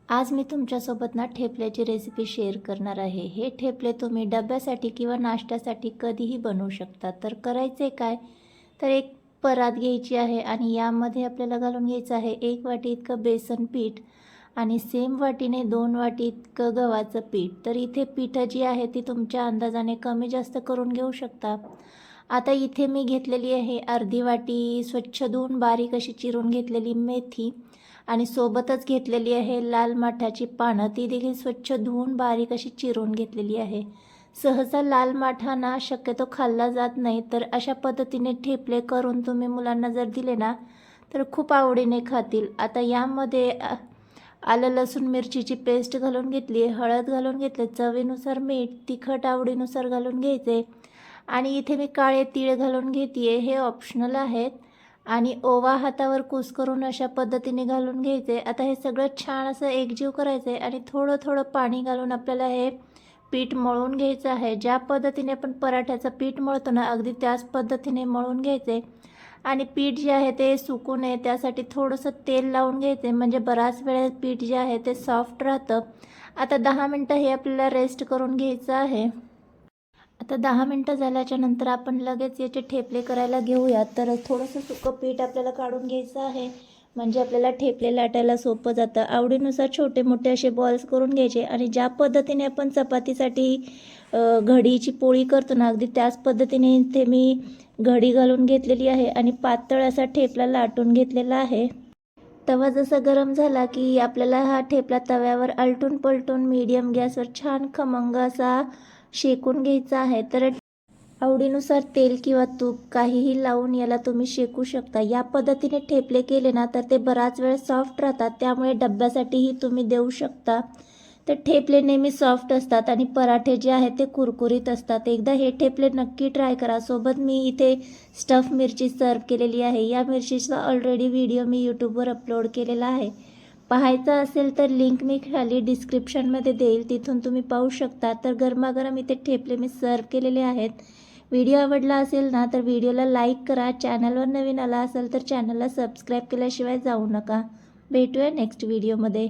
आज मी तुमच्यासोबत ठेपल्याची recipe share करणार आहे। हे ठेपले तुम्ही डब्यासाठी किंवा नाश्त्यासाठी कधीही बनवू शकता। तर करायचे काय, तर एक परात घ्यायची आहे आणि यामध्ये आपल्याला घालून घ्यायचं आहे 1 वाटी इतकं बेसन पीठ आणि सेम वाटीने 2 वाटी इतकं गव्हाचं पीठ। तर इथे पीठ जी आहे ती तुमच्या अंदाजाने कमी जास्त करून घेऊ शकता। आता इथे मी घेतलेली आहे अर्धी वाटी स्वच्छ धुवून बारीक अशी चिरून घेतलेली मेथी आणि सोबतच घेतलेली आहे लाल माठाची पानं, ती देखील स्वच्छ धुवून बारीक अशी चिरून घेतलेली आहे। सहसा लाल माठा शक्यतो खाल्ला जात नाही, तर अशा पद्धतीने ठेपले करून तुम्ही मुलांना जर दिले तर खूप आवडीने खातील। आता यामध्ये आलं लसूण मिरचीची पेस्ट घालून घेतली, हळद घालून घेतले, चवीनुसार मीठ, तिखट आवडीनुसार घालून घ्यायचे आणि इथे मी काळे तीळ घालून घेते, हे ऑप्शनल आहेत। आणि ओवा हातावर कुस्करून अशा पद्धतीने घालून घ्यायचे। आता हे सगळं छान असं एकजीव करायचं आहे आणि थोडं थोडं पाणी घालून आपल्याला हे पीठ मळून घ्यायचं आहे। ज्या पद्धतीने आपण पराठ्याचं पीठ मळतो अगदी त्याच पद्धतीने मळून घ्यायचे आणि पीठ जे आहे ते सुकू नये त्यासाठी थोडंसं तेल लावून घ्यायचे, म्हणजे बराच वेळ पीठ जे आहे ते सॉफ्ट राहतं। आता 10 मिनटं हे आपल्याला रेस्ट करून घ्यायचं आहे। आता 10 मिनटं झाल्याच्या नंतर आपण लगेच याचे ठेपले करायला घेऊया। तर थोडंसं सुकं पीठ आपल्याला काढून घ्यायचं आहे, म्हणजे आपल्याला ठेपले लाटायला सोपं जातं। आवडीनुसार छोटे मोठे असे बॉल्स करून घ्यायचे आणि ज्या पद्धतीने आपण चपातीसाठी घडीची पोळी करतो अगदी त्याच पद्धतीने इथे मी घडी घालून घेतलेली आहे आणि पातळ असा ठेपला लाटून घेतलेला आहे। तवा जसा गरम झाला की आपल्याला हा ठेपला तव्यावर आलटून पलटून मीडियम गॅसवर छान खमंग असा शेकून घ्यायचा आहे। तर आवडीनुसार तेल किंवा तूप काहीही लावून याला तुम्ही शेकू शकता। या पद्धतीने ठेपले केले तर ते बराच वेळ सॉफ्ट राहतात, त्यामुळे डब्यासाठीही तुम्ही देऊ शकता। तर ठेपले नेहमी सॉफ्ट असतात आणि पराठे जे आहेत ते कुरकुरीत असतात। एकदा हे ठेपले नक्की ट्राय करा। सोबत मी इथे स्टफ मिरची सर्व केलेली आहे। या मिरचीचा ऑलरेडी व्हिडिओ मी यूट्यूबवर अपलोड केलेला आहे, पाहायचा असेल तर लिंक मी खाली डिस्क्रिप्शनमध्ये देईल, तिथून तुम्ही पाहू शकता। तर गरमागरम इथे ठेपले मी सर्व केलेले आहेत। व्हिडिओ आवडला असेल तर व्हिडिओला लाईक करा। चॅनलवर नवीन आला असेल तर चॅनलला सबस्क्राईब केल्याशिवाय जाऊ नका। भेटूया नेक्स्ट व्हिडिओमध्ये।